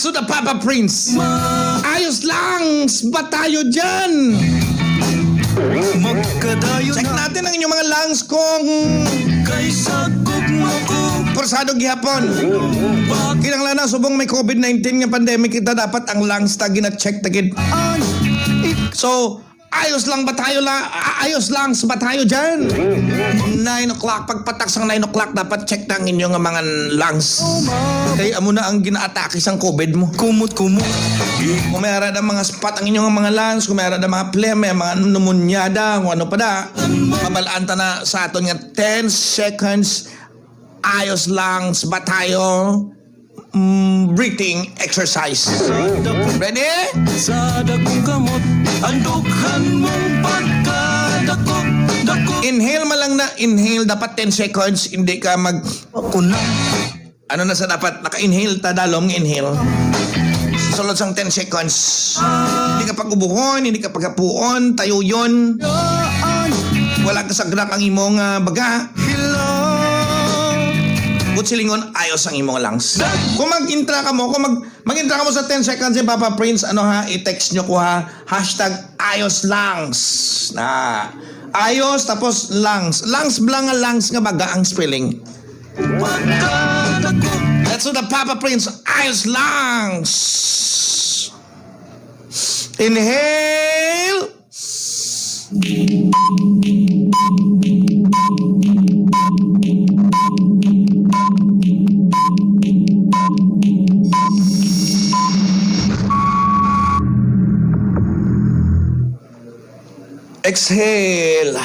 So the Papa Prince. Ayos lang ba tayo dyan? Check natin ang inyong mga lungs kung persado gihapon. Kinanglan na subong may COVID-19 nga pandemic kita dapat ang lungs ta gina-check tagid. So, ayos lang ba tayo dyan? 9 o'clock, pagpatak sang 9 o'clock, dapat check na ang inyong mga lungs. Kaya amo na ang gina-atake sang COVID mo. Kumot. Kung mayroon na mga spot ang inyong mga lungs, kung mayroon na mga phlegm, mga pneumonyada, kung ano pa da, mabalaan ta na sa aton nga 10 seconds, ayos lang ba tayo? Breathing exercise. Ready? Sa dakong kamot, andughan mong pagkadakop. Inhale malang na inhale, dapat 10 seconds, hindi ka mag ano na sa dapat, naka-inhale ta dalom inhale. Sulod sang 10 seconds. Hindi ka pag-ubuhon, hindi ka paghapuon, tayo yun. Wala ka sagrak ang imong baga. Silingon, ayos ang imong lungs. Kung mag-intra ka mo sa 10 seconds si Papa Prince, i-text nyo ko hashtag ayos lungs. Ayos tapos lungs. Lungs blang nga lungs nga baga ang spelling. Let's do the Papa Prince ayos lungs. Inhale. Exhale.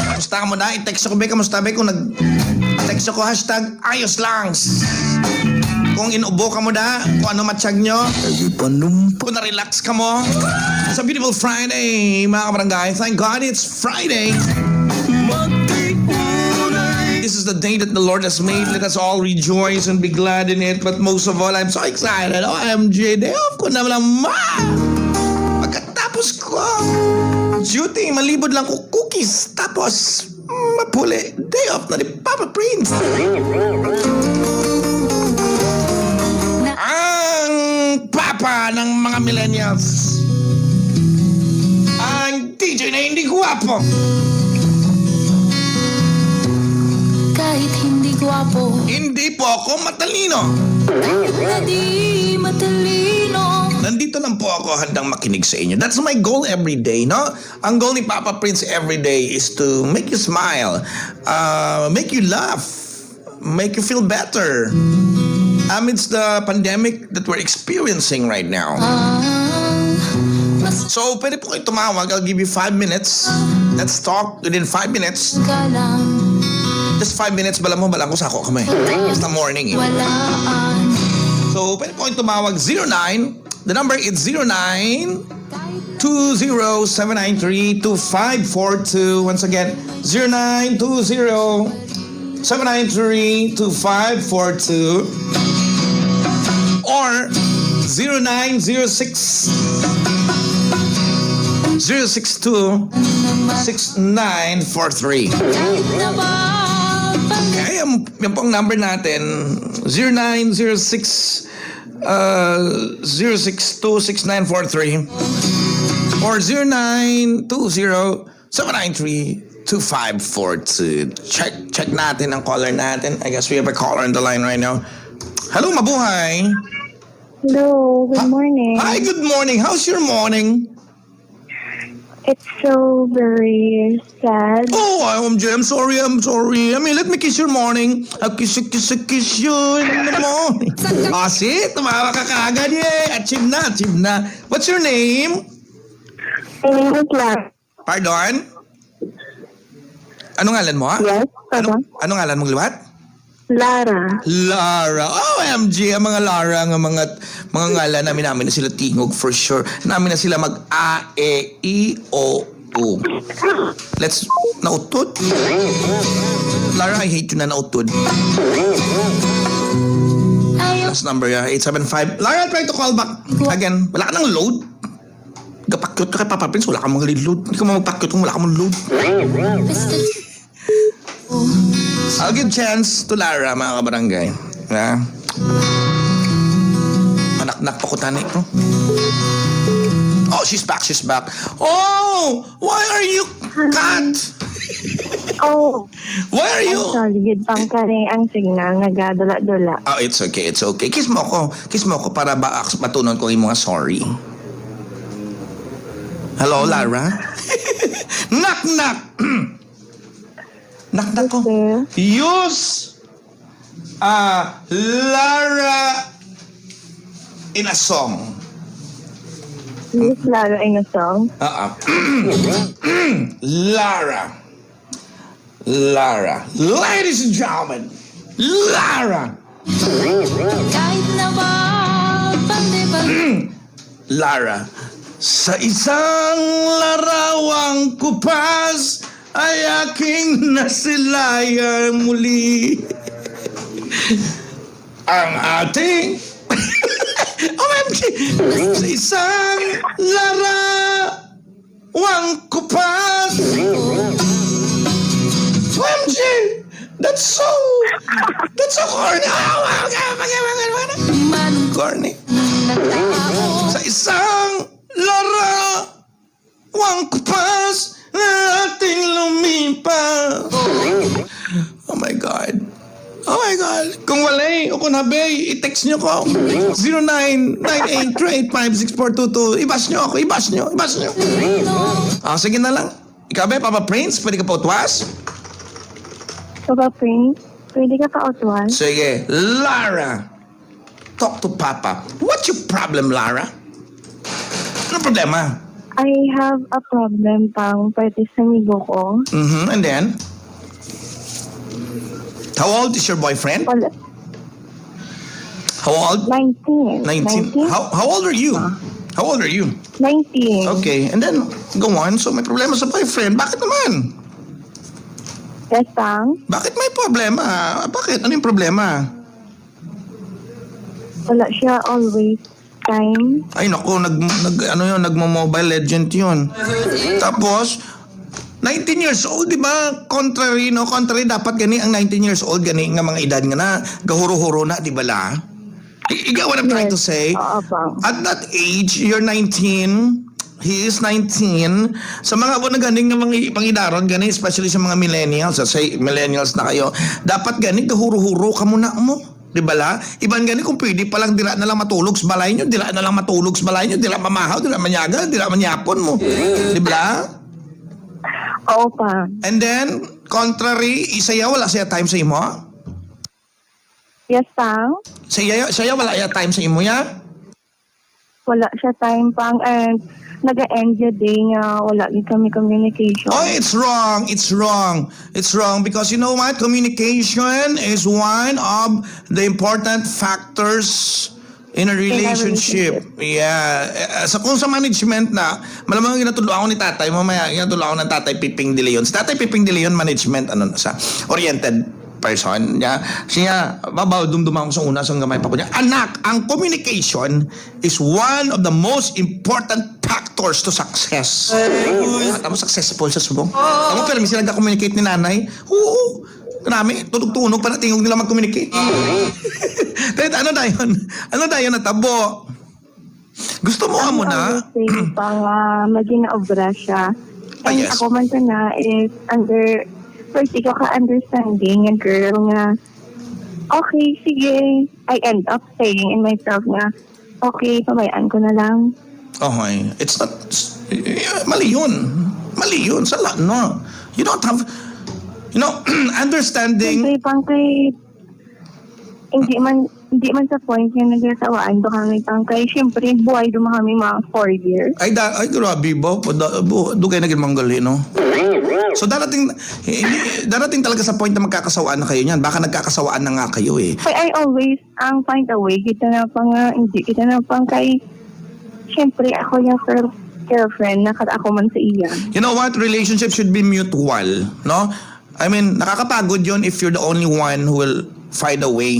Kamusta ka mo na? I-text ako ba? Kamusta ba? Kung nag-text ako hashtag ayos langs. Kung inubo ka mo na, kung ano matsyag nyo. Kung na-relax ka mo. It's a beautiful Friday, mga kabarangay. Thank God it's Friday. This is the day that the Lord has made. Let us all rejoice and be glad in it. But most of all, I'm so excited. OMG, day off ko na naman. Pagkatapos ko, duty, malibod lang ko cookies. Tapos, mapuli, day off na ni Papa Prince. Ang papa ng mga millennials. Ang DJ na hindi guwapo. Kahit hindi gwapo, Hindi po ako matalino. hindi matalino. Nandito lang po ako handang makinig sa inyo. That's my goal every day, no? Ang goal ni Papa Prince every day is to make you smile, make you laugh, make you feel better amidst the pandemic that we're experiencing right now. Mas So, pwede po kayo tumawag. I'll give you 5 minutes. Let's talk within 5 minutes. ka lang, Just 5 minutes, bala ko sa ako kami. Basta morning eh. walaan. So, pwede po kayong tumawag 09. The number is 09 207932542. Once again, 0920-793-2542 or 0906 062 6943. Kahit na ba Kaya yan pong number natin, 0906 0626943 or 0920-793-2542. Check natin ang caller natin. I guess we have a caller on the line right now. Hello, mabuhay. Hello, good morning. Hi, good morning. How's your morning? It's so very sad. Oh, I'm sorry. I mean, let me kiss your morning. I'll kiss you in the morning. See? Tumawa ka kaagad eh. Achieve na. What's your name? My name is Lara. Pardon? Anong ngalan mo? Yes, pardon? Anong ngalan mong liwat? Lara. Lara. OMG, ang mga Lara, ang mga ngalan namin na sila tingog for sure. Namin na sila mag-A, E, I, O, U. Let's, nautod? Lara, I hate you na nautod. Last number, 875. Lara, I'll try to call back again. Wala ka nang load? Kapakyot ka kay Papa Prince, wala ka mga load. Hindi ka magpakyot kung wala ka mga load. I'll give chance to Lara, mga kabarangay. Ha? Manaknak pa ko tani. Oh, she's back. Oh, why are you cut? Oh, Why are you? sorry. Gid pang kani ang signal. Nagadula-dula. Oh, it's okay. Kiss mo ko para ba matunon ko yung mga sorry. Hello, Lara? Knock. Knock ko. Sir, Use Lara in a song. Miss Lara in a song. Lara. Ladies and gentlemen, Lara. Kahit na ba pandibag Lara. Sa isang larawang kupas ay aking nasilayan muli. Ang ating OMG! Sa isang larawang kupas. OMG! That's so corny. man Corny. nagtao. Sa isang larawang kupas na ating lumipas. Oh my God. Kung walay o kung habay, i-text nyo ko. 0998385642. Ibas nyo. Sige na lang. Ikaw ba, Papa Prince? Pwede ka pa utwas? Papa Prince, pwede ka pa utwas? Sige. Lara. Talk to Papa. What's your problem, Lara? Ano problema? I have a problem pang pwede sa amigo ko. And then? How old is your boyfriend? Wala. How old? 19. 19. How old are you? How old are you? 19. Okay, and then go on. So may problema sa boyfriend. Bakit naman? Yes, Pang. Bakit may problema? Bakit? Ano yung problema? Wala siya always time. Ay naku, nagmo-Mobile Legend yun. Tapos 19 years old, di ba? Contrary, dapat gani ang 19 years old, gani nga mga edad nga na, gahuro-huro na, di ba la? You get what I'm trying to say? Oo, Pang. At that age, you're 19, he is 19. Sa mga na ganing nga mga pangidaron, gani, especially sa mga millennials, say millennials na kayo, dapat gani, gahuro-huro ka muna mo. Di ba la? Iban gani kung pwede palang dila na lang matulog sa balay nyo, dila na lang matulog sa balay nyo, dila mamahaw, dila manyaga, dila manyapon mo. Di ba la? Oo, Pang. And then, contrary, isaya wala siya time sa imo? Yes, Pang. Saya wala siya time sa imo ya? Wala siya time, Pang. And nag-end yung day nga wala din kami communication. Oh, it's wrong. It's wrong because you know what? Communication is one of the important factors in a relationship. Yeah. Kung sa management na, malamang ginatulungan ako ni tatay, mamaya ginatulungan ako ng tatay Piping De Leon. Si tatay Piping De Leon, management, sa oriented person. Yeah. Siya, babaw, dumdumang ako sa una, sa gamay pa ko niya. Anak, ang communication is one of the most important factors to success. At mo successful sa subong. Tamo, pero minsan nagka-communicate ni nanay. Oo. Marami, tunog-tunog pa na tingog nila mag-communicate. Kahit ano dayon natabo. Gusto mo ka muna? Pang maging naobra siya. And yes. ako man na is first ikaw ka-understanding and girl nga, okay, sige. I end up saying in myself nga, okay, pabayaan ko na lang. Okay. It's not, mali yun. Sala, no. You don't have, understanding. Siyempre, pang kay, hindi man sa point nga nagsasawaan do kami pang kay, siyempre, buhay do kami mga 4 years. Ay grabe ba? Do kayo naging manggali, no? So darating talaga sa point na magkakasawaan na kayo niyan. Baka nagkakasawaan na nga kayo eh. I always find a way. Kita na pang hindi. Kita na pang kay, siyempre, ako yung first girlfriend na ako man sa iya. You know what? Relationship should be mutual, no? I mean, nakakapagod yun if you're the only one who will find a way.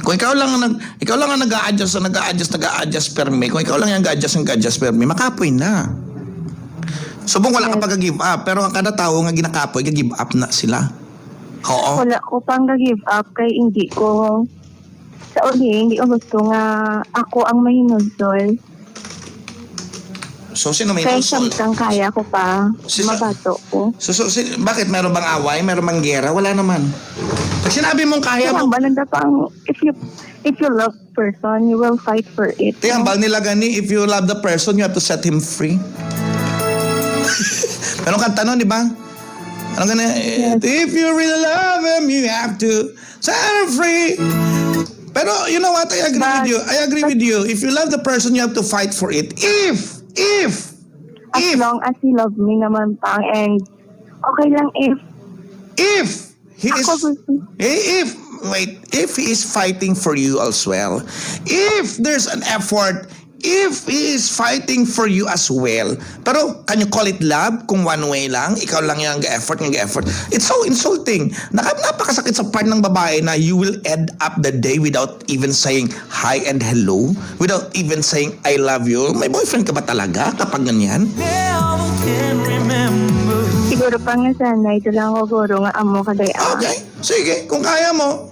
Kung ikaw lang ang nag-a-adjust per me, kung ikaw lang yung nag-a-adjust per me, makapoy na. Subong wala ka pag-give up, pero ang kada tao nga ginakapoy, give up na sila. Oo. Wala ko pang give up kay hindi ko sa uli, hindi ko gusto nga ako ang mahinusol. So, sino may Kaya console? samtang kaya ko pa, mabato ko. So, bakit? Meron bang away? Meron bang gera? Wala naman. Pag sinabi mong kaya Kaya mo, balanda pang, if you love person, you will fight for it. tiyambal nila gani, if you love the person, you have to set him free. Meron kang tanong, di ba? Ano gani? If you really love him, you have to set him free. Pero, you know what? I agree with you. If you love the person, you have to fight for it. If As long as he love me naman pang, and okay lang if he is ako gusto. if he is fighting for you as well, if there's an effort, if he is fighting for you as well, pero can you call it love kung one way lang, ikaw lang yung effort, it's so insulting. Napakasakit sa part ng babae na you will end up the day without even saying hi and hello, without even saying I love you. May boyfriend ka ba talaga kapag ganyan? Siguro pang nasanay, ito lang ako guro nga amo kaday. Okay, sige, kung kaya mo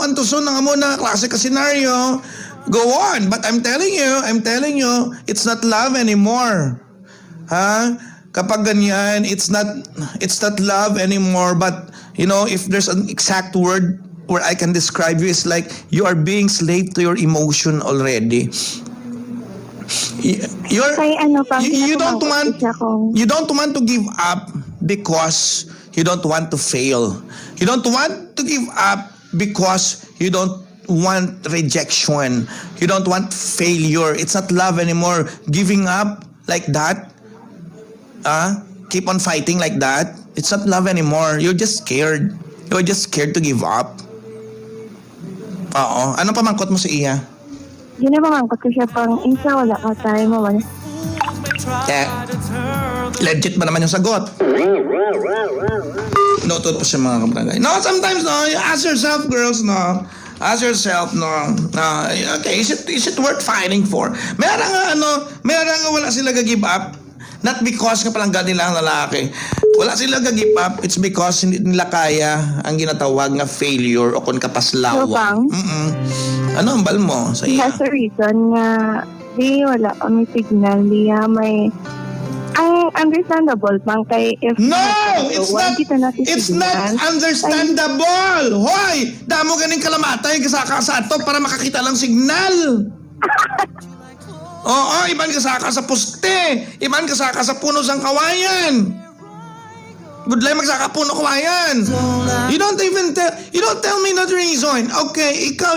antuson ng amo na klase ka scenario, go on. But I'm telling you, it's not love anymore. Ha? Kapag ganyan, it's not love anymore. But you know, if there's an exact word where I can describe you, it's like you are being slave to your emotion already. You're Kay ano pang you don't want siya kung you don't want to give up because you don't want to fail. You don't want to give up because you don't want rejection. You don't want failure. It's not love anymore. Giving up like that, keep on fighting like that, it's not love anymore. You're just scared. You're just scared to give up. Oo. Anong pamangkot mo sa iya? ginabangangkot ko siya pang isa wala ka tayo mo. Legit ba naman yung sagot? Noted po siya mga kabarangay. No, sometimes no, you ask yourself, girls, no. Ask yourself, no. Okay, is it worth fighting for? Meron nga wala sila give up. Not because nga palang nila ang lalaki. Wala sila give up. It's because hindi nila kaya ang ginatawag nga failure o kung kapaslawa. So, pang? Ano ang bal mo sa iya? That's the reason nga di wala kami signal diya may ang understandable pang kay if No! It's not understandable! Hoy! Damo ganing kalamatay kasaka sa ato para makakita lang signal! Oo, iban kasaka sa poste! Iban kasaka sa puno sang kawayan! Budlay magsaka puno kawayan! You don't tell me that reason. Okay, ikaw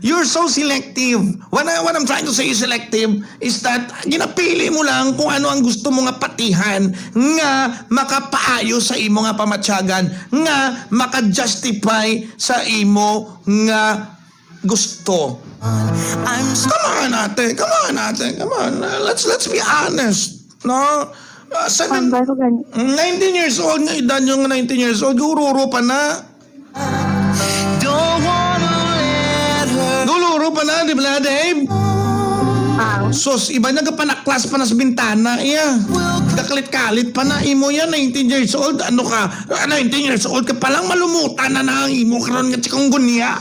you're so selective. What I'm trying to say is selective is that ginapili mo lang kung ano ang gusto mo nga patihan nga makapaayo sa imo nga pamatsyagan nga maka-justify sa imo nga gusto. Come on, let's be honest. No? 19 years old nga edad yung 19 years old, gururo pa na. Gururo pa na, di ba, Dave? Sos, iba nagapanaklas pa na sa bintana, iya. Kaklit-kalit pa na, imo yan, 19 years old. Ano ka? 19 years old ka palang malumutan na ang imo karon nga tsikong gunya.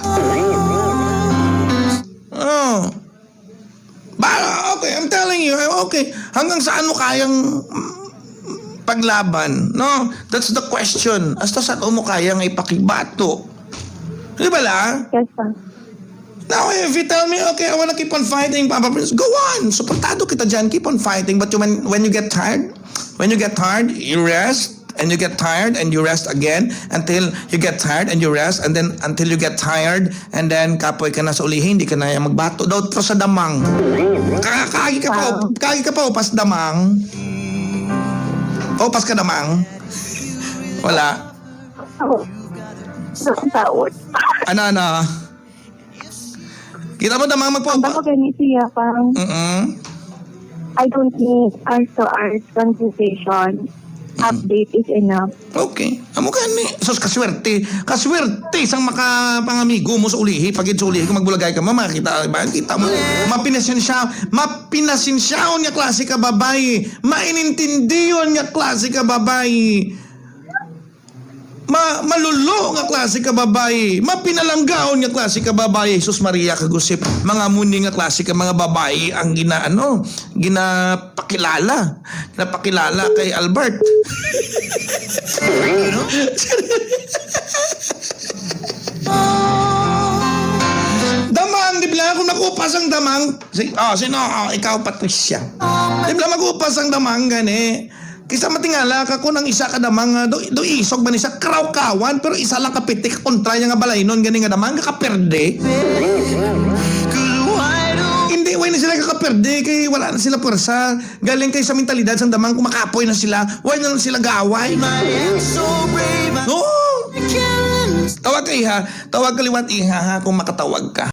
Oh. Okay, I'm telling you, okay. Hanggang saan mo kayang paglaban? No? That's the question. Hasta saan mo kayang ipakibato? Di ba la? Yes, sir. Now, if you tell me, okay, I wanna keep on fighting, Papa Prince, go on. Suportado kita dyan, keep on fighting. But when you get tired, you rest, and you get tired, and you rest again, until you get tired, and you rest, and then until you get tired, and then kapoy ka na sa ulihin, hindi ka na magbato. Daw pa sa damang. Kagi ka pa, upas damang. Upas ka damang. Wala. Ano? Kita mo damang Ang bako ganit siya parang I don't need hours conversation. Update is enough. Okay. Amo gani. Sos kaswerte. Kaswerte sang makapangamigo mo sa ulihi. Pagid sa ulihi kung magbulagay ka makita ba? Kita mo. Mapinasinsyaon nga klase ka babae. Mainintindiyon nga klase ka babae. malulo nga klase ka babae, mapinalanggaon nga klase ka babae. Jesus Maria kagusip, mga muni nga klase ka mga babae ang ginapakilala kay Albert. Damang, di ba kung nakupas ang damang, sino? Ikaw, Patricia. Di ba makupas ang damang gani? Kisa matingala ka kung ang isa ka damang do isog man isa kraw-kawan pero isa lang kapitik kontra niya nga balaynon gani nga damang kakaperde. Hindi way na sila kakaperde kay wala na sila pwersa. Galing kay sa mentalidad sang damang kumakapoy na sila, way na lang sila gaway. No. Tawag ka liwat iha ha kung makatawag ka.